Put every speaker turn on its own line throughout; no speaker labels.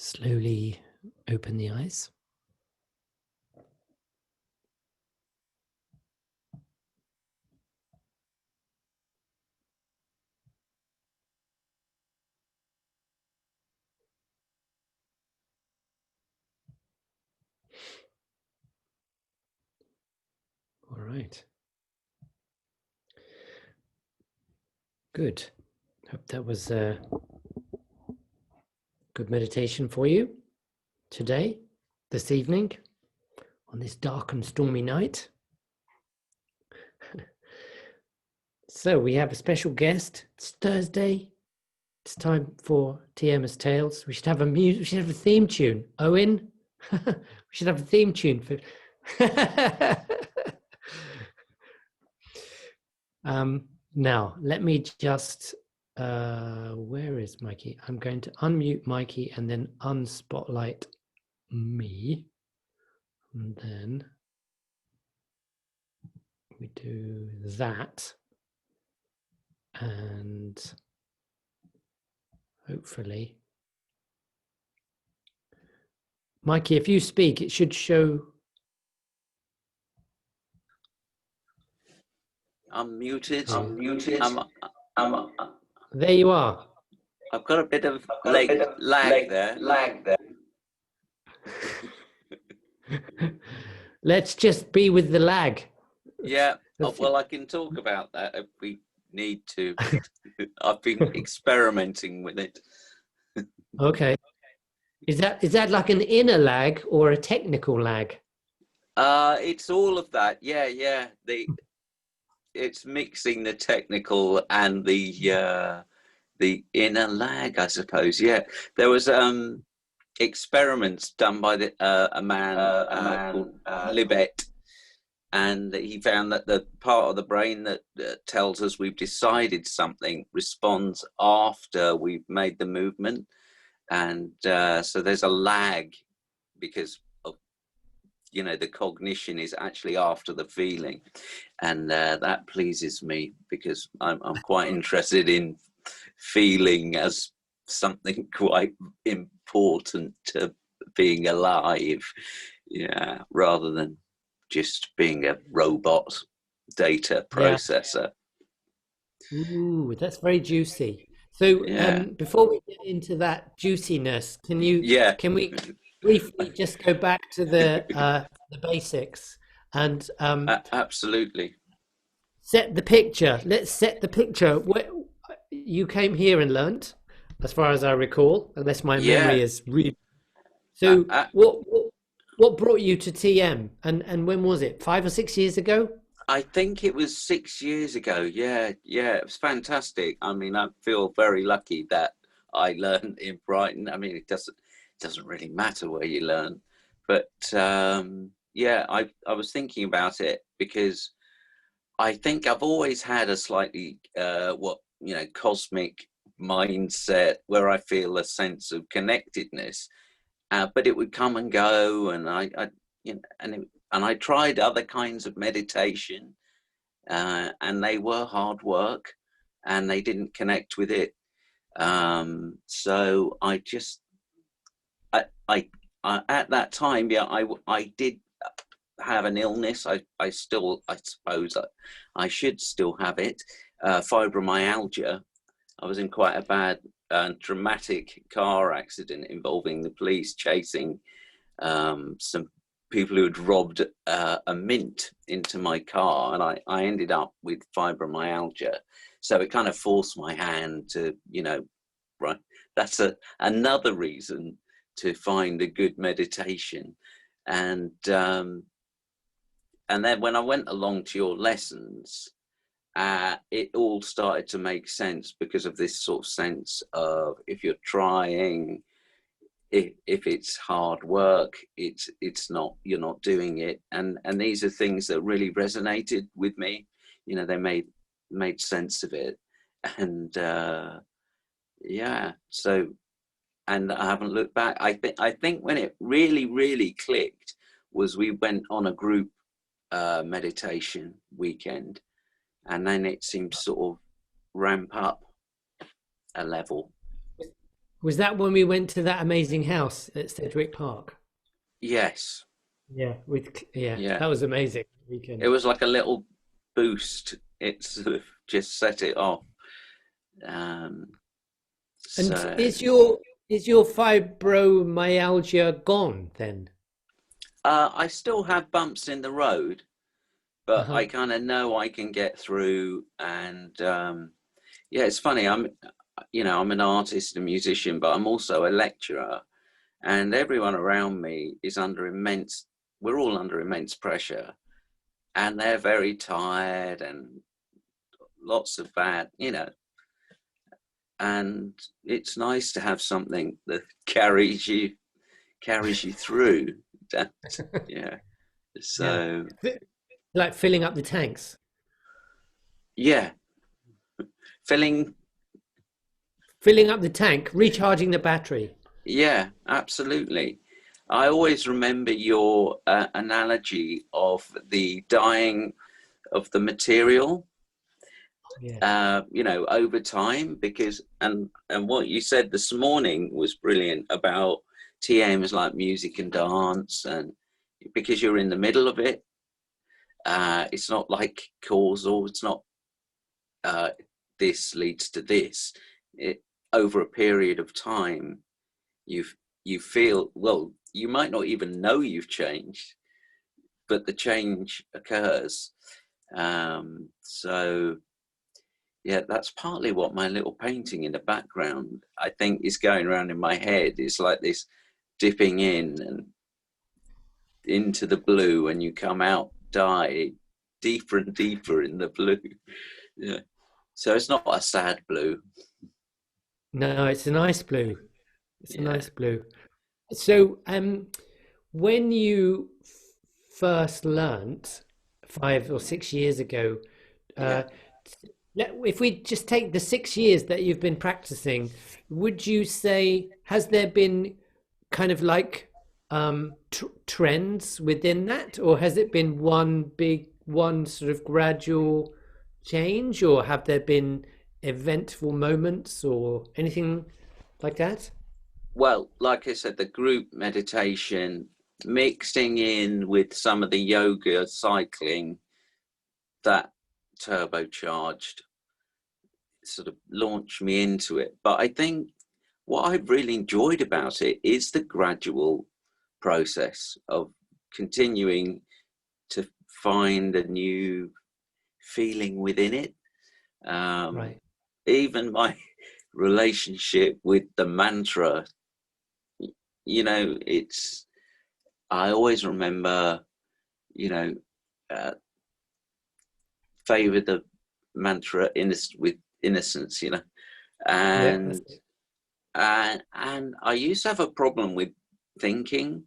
Slowly open the eyes. All right. Good. Hope that was a good meditation for you today, this evening, on this dark and stormy night. So we have a special guest. It's Thursday. It's time for TM's Tales. We should have we should have a theme tune. Owen, we should have a theme tune for. Now let me just. Where is Mikey? I'm going to unmute Mikey and then unspotlight me, and then we do that, and hopefully, Mikey, if you speak, it should show.
I'm muted.
There you are.
I've got a bit of lag there.
Let's just be with the lag.
Yeah. Well, I can talk about that if we need to. I've been experimenting with it.
Okay. Is that like an inner lag or a technical lag?
It's all of that. Yeah. It's mixing the technical and the inner lag, I suppose. Yeah. There was experiments done by a man called Libet, and he found that the part of the brain that tells us we've decided something responds after we've made the movement, and so there's a lag because of, the cognition is actually after the feeling, and that pleases me because I'm quite interested in feeling as something quite important to being alive, rather than just being a robot data processor.
Ooh, that's very juicy. So before we get into that juiciness, can we briefly just go back to the basics and
absolutely
set the picture. Let's set the picture. You came here and learnt, as far as I recall, unless my memory is really. So what brought you to TM, and when was it? 5 or 6 years ago?
I think it was 6 years ago. Yeah, it was fantastic. I mean, I feel very lucky that I learned in Brighton. I mean, it doesn't really matter where you learn, but I was thinking about it because I think I've always had a slightly cosmic mindset where I feel a sense of connectedness, but it would come and go, and I tried other kinds of meditation, and they were hard work, and they didn't connect with it. So I just, at that time, I did have an illness. I suppose I should still have it. Fibromyalgia. I was in quite a bad and dramatic car accident involving the police chasing some people who had robbed a mint into my car, and I ended up with fibromyalgia. So it kind of forced my hand to, right. That's another reason to find a good meditation. And then when I went along to your lessons, it all started to make sense because of this sort of sense of, if you're trying, if it's hard work, it's not, you're not doing it. And these are things that really resonated with me. They made sense of it. And so, and I haven't looked back. I think when it really, really clicked was we went on a group meditation weekend, and then it seemed to sort of ramp up a level.
Was that when we went to that amazing house at Sedgwick Park?
Yes.
Yeah, yeah,
Yeah.
that was amazing
It
weekend.
was like a little boost. It sort of just set it off. Um,
And
so
is your fibromyalgia gone then?
I still have bumps in the road, but
Uh-huh.
I kind of know I can get through. And yeah, it's funny. I'm an artist, a musician, but I'm also a lecturer, and everyone around me is under immense. We're all under immense pressure, and they're very tired and lots of bad, and it's nice to have something that carries you through that. Yeah,
Yeah.
so
Like filling up the tanks.
yeah, filling.
Filling up the tank, recharging the battery.
Yeah, absolutely. I always remember your analogy of the dying of the material,
Yeah.
over time, because and what you said this morning was brilliant about TMs like music and dance, and because you're in the middle of it, it's not like causal. It's not uh, this leads to this. It over a period of time, you you feel, well, you might not even know you've changed, but the change occurs. So yeah, that's partly what my little painting in the background, I think, is going around in my head. It's like this dipping in and into the blue, and you come out die deeper and deeper in the blue. Yeah. So it's not a sad blue.
No, it's a nice blue. It's a
Yeah.
nice blue. So, when you first learnt 5 or 6 years ago,
Yeah.
uh, if we just take the 6 years that you've been practicing, would you say has there been kind of like trends within that, or has it been one sort of gradual change, or have there been eventful moments or anything like that?
Well, like I said, the group meditation mixing in with some of the yoga cycling, that turbocharged sort of launched me into it. But I think what I've really enjoyed about it is the gradual process of continuing to find a new feeling within it. Um,
Right.
Even my relationship with the mantra, it's, I always remember, you know, uh, favor the mantra with innocence,
Yeah, that's
and
it.
and I used to have a problem with thinking,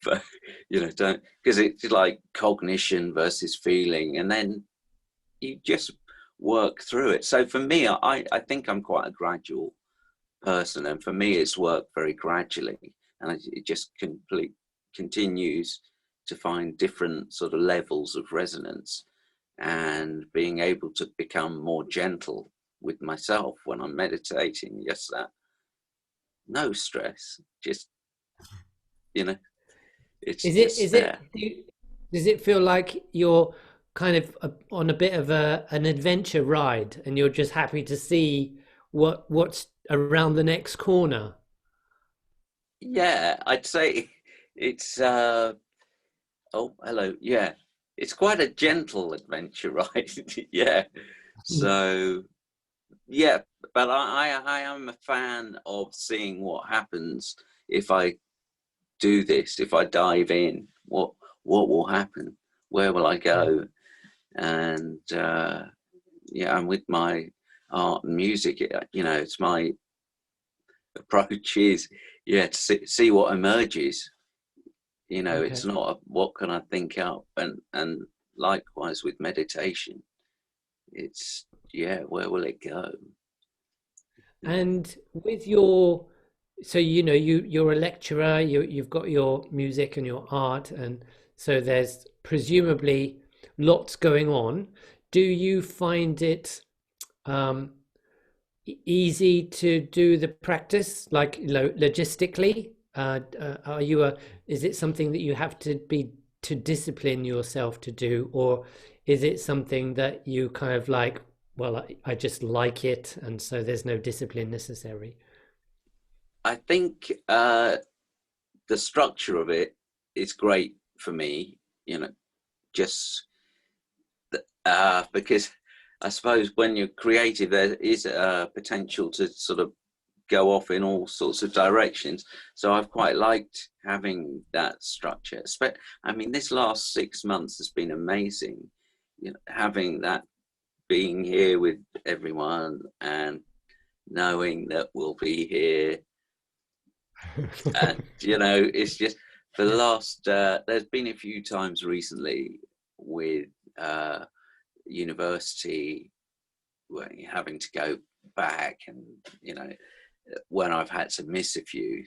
but don't, because it's like cognition versus feeling, and then you just work through it. So for me, I think I'm quite a gradual person, and for me, it's worked very gradually, and it just continues to find different sort of levels of resonance, and being able to become more gentle with myself when I'm meditating. Just that, no stress, just you know, it's
Is it,
just
is it,
there.
does it feel like you're kind of on a bit of an adventure ride and you're just happy to see what's around the next corner?
Yeah, I'd say it's oh, hello. Yeah, it's quite a gentle adventure, right? Yeah. So yeah, but I am a fan of seeing what happens if I do this. If I dive in, what will happen? Where will I
Yeah.
go? And yeah, and with my art and music, it's my approach is, yeah, to see what emerges. It's
Okay.
not what can I think up, and likewise with meditation, it's, yeah, where will it go? Yeah.
And with your, so you're a lecturer, you've got your music and your art, and so there's presumably lots going on. Do you find it um easy to do the practice, like logistically? Are you is it something that you have to discipline yourself to do, or is it something that you kind of like, well, I just like it, and so there's no discipline necessary?
I think the structure of it is great for me, just because I suppose when you're creative, there is a potential to sort of go off in all sorts of directions. So I've quite liked having that structure. I mean, this last 6 months has been amazing, having that, being here with everyone and knowing that we'll be here. And, it's just for the last, there's been a few times recently with university having to go back, and when I've had to miss a few,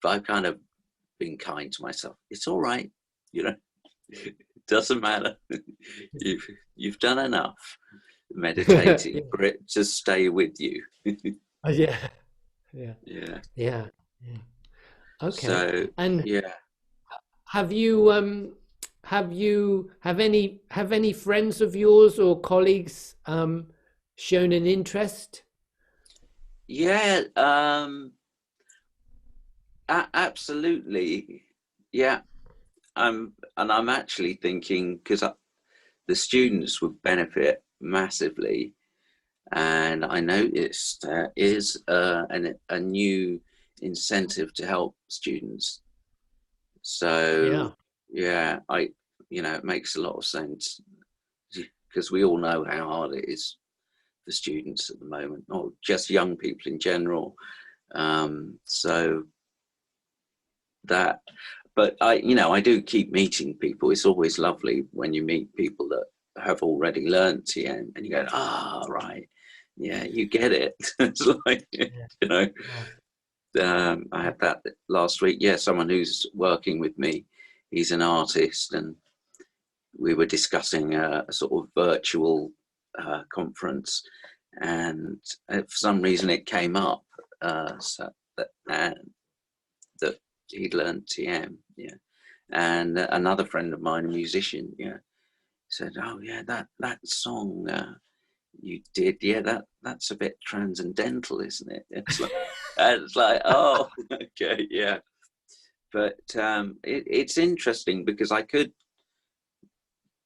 but I've kind of been kind to myself. It's all right, it doesn't matter. You've done enough meditating for it to stay with you.
Yeah. Okay.
So
And
yeah.
have any friends of yours or colleagues shown an interest?
Yeah, absolutely. Yeah, I'm actually thinking, because the students would benefit massively, and I noticed there is a new incentive to help students. So yeah, it makes a lot of sense, because we all know how hard it is for students at the moment, or just young people in general. So that, but I do keep meeting people. It's always lovely when you meet people that have already learned TM, and you go, right, yeah, you get it. It's like, I had that last week. Yeah, someone who's working with me, he's an artist, and we were discussing a sort of virtual conference, and for some reason it came up, so that he'd learned TM, and another friend of mine, a musician, said, "Oh yeah, that song you did, that's a bit transcendental, isn't it?" It's like, oh, okay, yeah. But it's interesting, because I could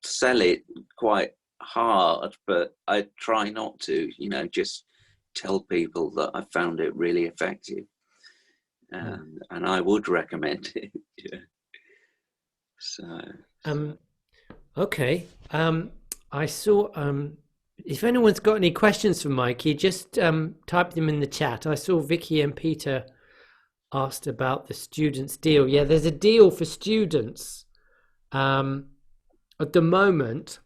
sell it quite hard, but I try not to, just tell people that I found it really effective, and I would recommend it. Yeah. So
Okay. I saw if anyone's got any questions for Mikey, just type them in the chat. I saw Vicky and Peter asked about the students deal. Yeah, there's a deal for students at the moment.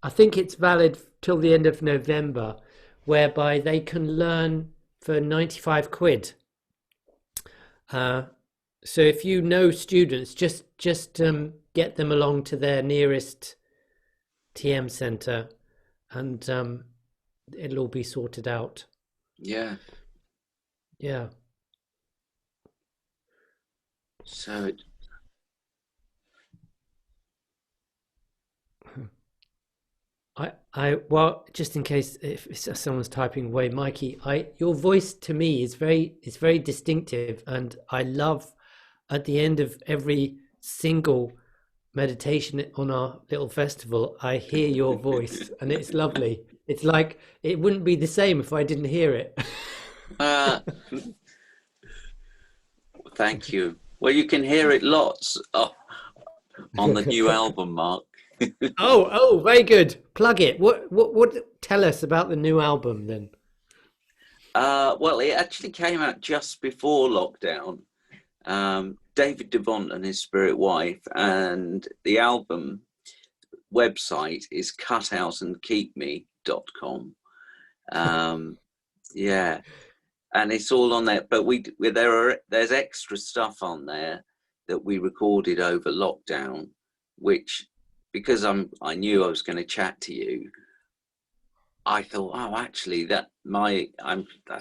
I think it's valid till the end of November, whereby they can learn for 95 quid. So if you know students, just get them along to their nearest TM center, and it'll all be sorted out.
yeah. So
well, just in case if someone's typing away, Mikey, your voice to me is very distinctive, and I love at the end of every single meditation on our little festival, I hear your voice, and it's lovely. It's like it wouldn't be the same if I didn't hear it.
Thank you. Well, you can hear it lots on the new album, Mark.
Oh, very good. Plug it. What? Tell us about the new album then.
Well, it actually came out just before lockdown. David Devont and his spirit wife, and the album website is cutoutandkeepme.com. Yeah, and it's all on there. But there's extra stuff on there that we recorded over lockdown, which, because I knew I was going to chat to you, I thought, oh, actually, I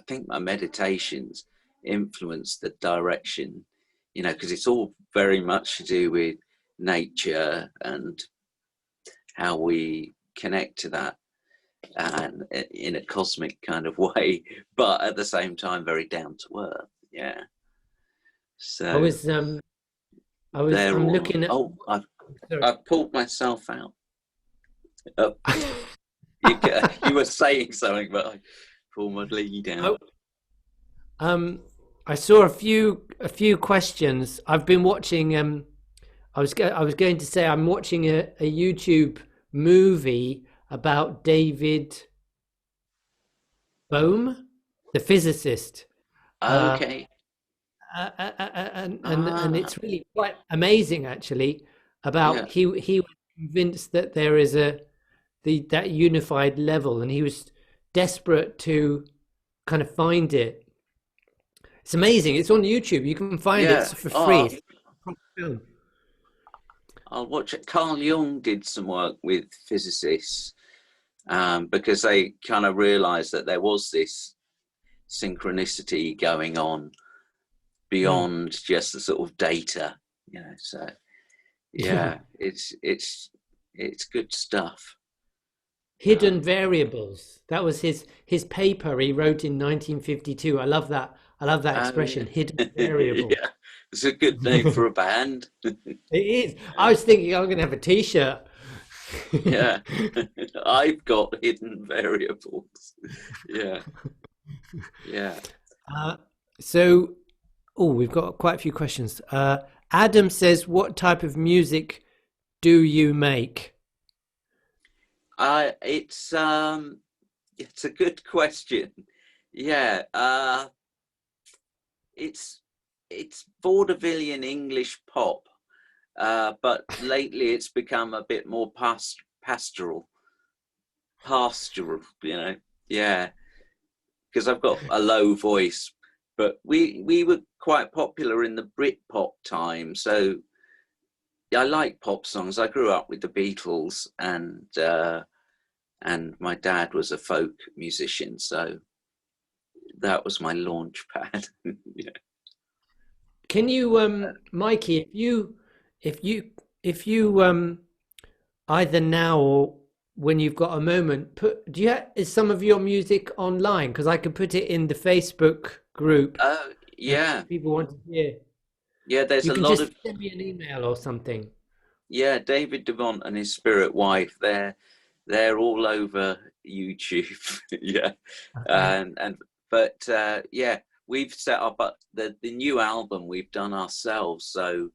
think my meditations influence the direction, because it's all very much to do with nature and how we connect to that, and in a cosmic kind of way, but at the same time very down to earth. Yeah. So
I'm
they're all.
looking at.
Oh,
Sorry.
I've pulled myself out. You were saying something, but I pulled my lead out.
I saw a few questions. I've been watching. I was going to say I'm watching a YouTube movie about David Bohm, the physicist.
Okay.
And it's really quite amazing, actually. About he was convinced that there is that unified level, and he was desperate to kind of find it. It's amazing. It's on YouTube. You can find it for free.
I'll watch it. Carl Jung did some work with physicists because they kind of realized that there was this synchronicity going on beyond just the sort of data, so it's good stuff.
Hidden variables. That was his paper he wrote in 1952. I love that expression, hidden variables.
Yeah, it's a good name for a band.
It is. I was thinking I'm going to have a t-shirt.
Yeah, I've got hidden variables. Yeah.
So, we've got quite a few questions. Adam says, what type of music do you make?
It's a good question. Yeah, it's vaudevillian English pop, but lately it's become a bit more pastoral, Yeah, because I've got a low voice, but we were quite popular in the Britpop time, so I like pop songs. I grew up with the Beatles, and my dad was a folk musician, so that was my launch pad. Yeah.
Can you, Mikey, if you either now or when you've got a moment, is some of your music online? Because I could put it in the Facebook group.
Oh, yeah.
People want to hear.
Yeah, there's
you
a
can
lot
just send me an email or something.
Yeah, David Devont and his spirit wife, they're all over YouTube. Yeah.
Okay.
But we've set up the new album we've done ourselves, so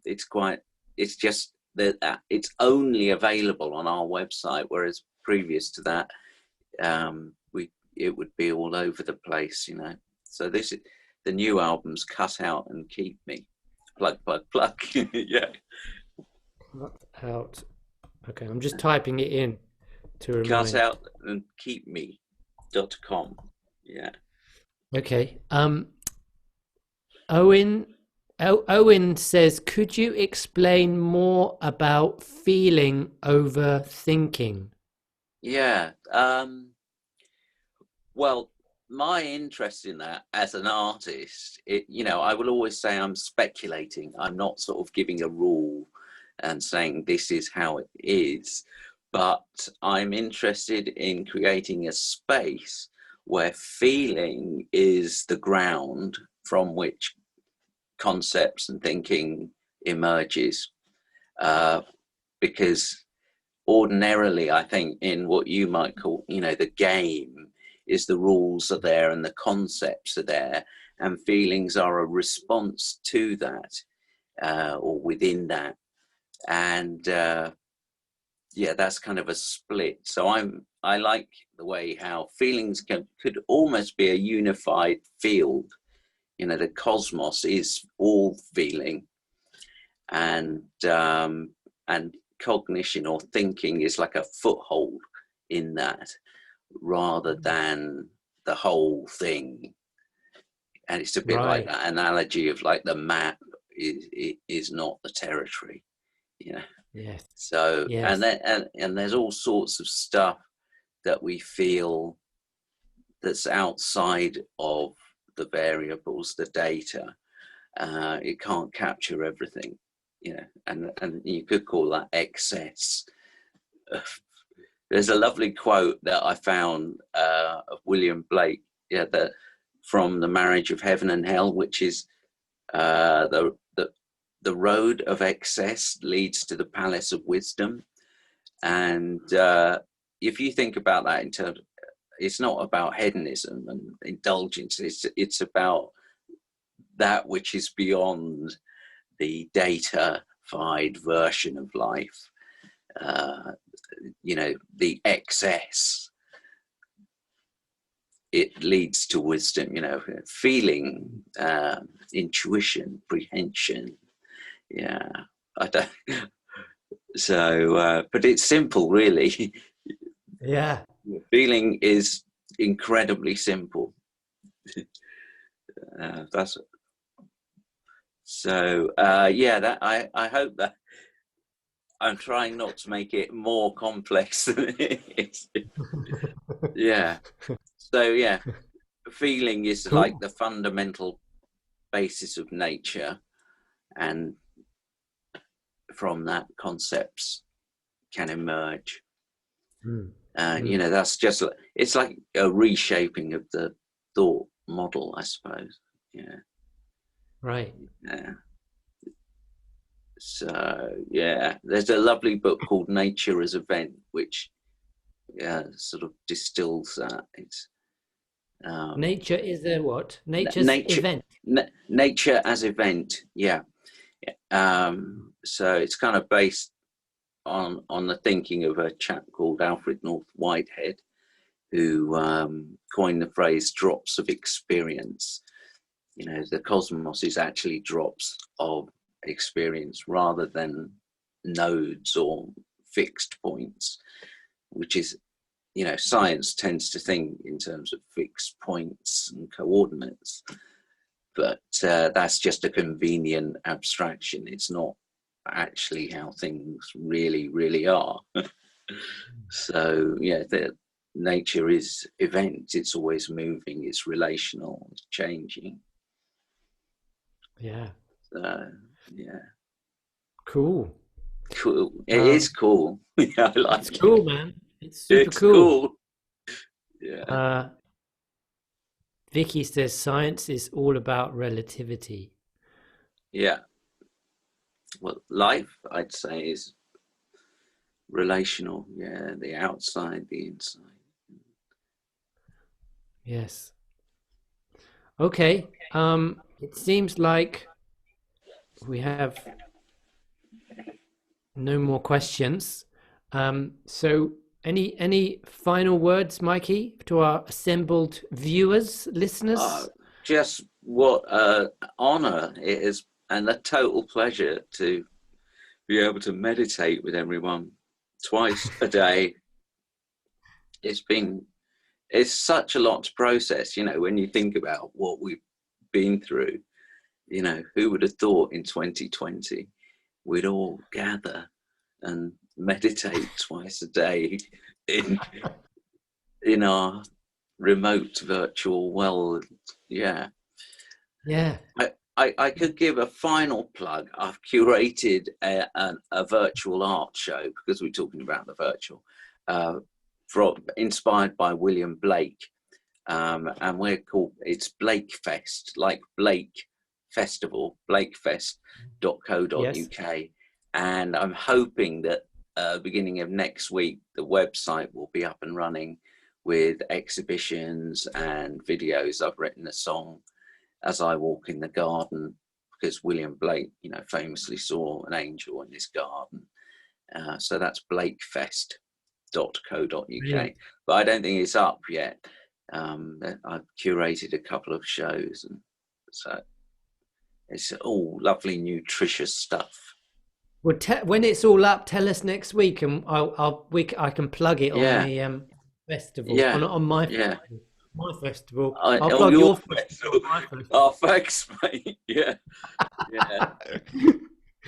it's just that it's only available on our website, whereas previous to that it would be all over the place, so this is the new album's Cut Out and Keep Me. Plug. Yeah.
Cut out. Okay, I'm just typing it in to remind.
Cut Out and Keep Me.com. Yeah.
Okay. Owen says, could you explain more about feeling over thinking?
Yeah. Well, my interest in that as an artist, I will always say I'm speculating. I'm not sort of giving a rule and saying this is how it is, but I'm interested in creating a space where feeling is the ground from which concepts and thinking emerges, because ordinarily I think in what you might call the game is the rules are there and the concepts are there, and feelings are a response to that, or within that, and that's kind of a split. So I like the way how feelings could almost be a unified field. The cosmos is all feeling, and cognition or thinking is like a foothold in that, rather than the whole thing. And it's a bit like that analogy of like the map is not the territory.
Yes.
So
yes.
and there's all sorts of stuff that we feel that's outside of the variables, the data. It can't capture everything, and you could call that excess. There's a lovely quote that I found of William Blake, that from The Marriage of Heaven and Hell, which is the road of excess leads to the palace of wisdom. And if you think about that in terms, it's not about hedonism and indulgence. It's about that which is beyond the data-fied version of life. The excess. It leads to wisdom. Feeling, intuition, prehension. Yeah, I don't. So, but it's simple, really.
Yeah.
Feeling is incredibly simple. That's so. That I hope that I'm trying not to make it more complex than it is. Yeah. So feeling is cool. Like the fundamental basis of nature, and from that concepts can emerge. That's just, it's like a reshaping of the thought model, I suppose. Yeah.
Right.
Yeah. So there's a lovely book called Nature as Event, which sort of distills that. It's
nature is a what? Nature's event.
Nature as event. Yeah. So it's kind of based on the thinking of a chap called Alfred North Whitehead, who coined the phrase drops of experience. The cosmos is actually drops of experience rather than nodes or fixed points, which is, science tends to think in terms of fixed points and coordinates, but that's just a convenient abstraction. It's not actually how things really, really are. So the nature is event. It's always moving. It's relational. It's changing.
Yeah.
Cool. It is cool. I like
it's cool, man. It's super
cool. Yeah.
Vicky says science is all about relativity.
Yeah. Well, life, I'd say, is relational. Yeah, the outside, the inside.
Yes. Okay. It seems like we have no more questions. So any final words, Mikey, to our assembled viewers, listeners?
Just what honor it is, and a total pleasure to be able to meditate with everyone twice a day. It's such a lot to process, when you think about what we've been through. Who would have thought in 2020 we'd all gather and meditate twice a day in our remote virtual world. Yeah. I could give a final plug. I've curated a virtual art show, because we're talking about the virtual, inspired by William Blake, and it's Blake Fest, like Blake Festival, blakefest.co.uk. Yes. And I'm hoping that beginning of next week, the website will be up and running with exhibitions and videos. I've written a song, As I Walk in the Garden, because William Blake, famously saw an angel in his garden. So that's blakefest.co.uk. Yeah. But I don't think it's up yet. I've curated a couple of shows, and so it's all lovely, nutritious stuff.
Well, when it's all up, tell us next week, and I can plug it on the festival. On my festival. I'll plug your festival.
Oh, thanks, mate. Yeah.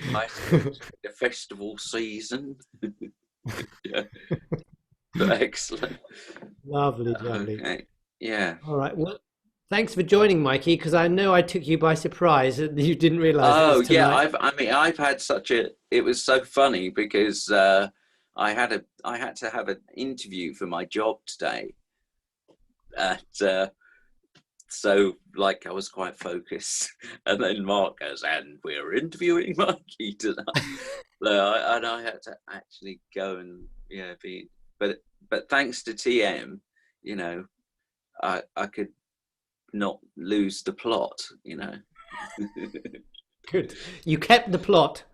The festival season. Yeah. Excellent.
Lovely, lovely.
Okay. Yeah.
All right. Well, thanks for joining, Mikey, because I know I took you by surprise and you didn't realize it
Oh
was
yeah,
tonight.
I've had such a, it was so funny because I had to have an interview for my job today. And so like I was quite focused, and then Mark goes, and we're interviewing Mikey tonight. And I had to actually go and be, but thanks to TM, you know, I could not lose the plot, you know.
Good. You kept the plot.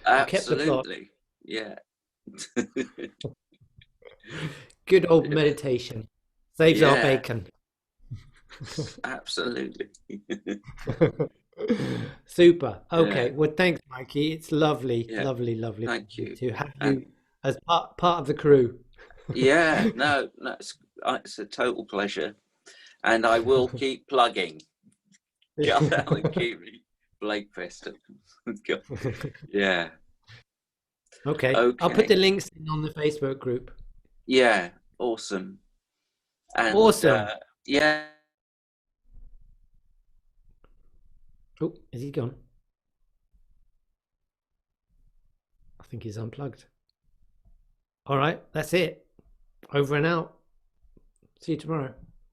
You kept the plot.
Absolutely. Yeah.
Good old meditation. Saves our
Yeah,
bacon.
absolutely.
Super.
Yeah,
Okay. Well, thanks, Mikey. It's lovely,
yeah.
lovely, lovely,
Thank
lovely
you.
to have
And
you as part of the crew.
yeah, no, it's a total pleasure. And I will keep plugging. Go out and keep me Blake Festival. Yeah.
Okay. I'll put the
Okay.
links in on the Facebook group.
Yeah. Awesome. And
Awesome.
yeah.
Oh, is he gone? I think he's unplugged. All right. That's it. Over and out. See you tomorrow.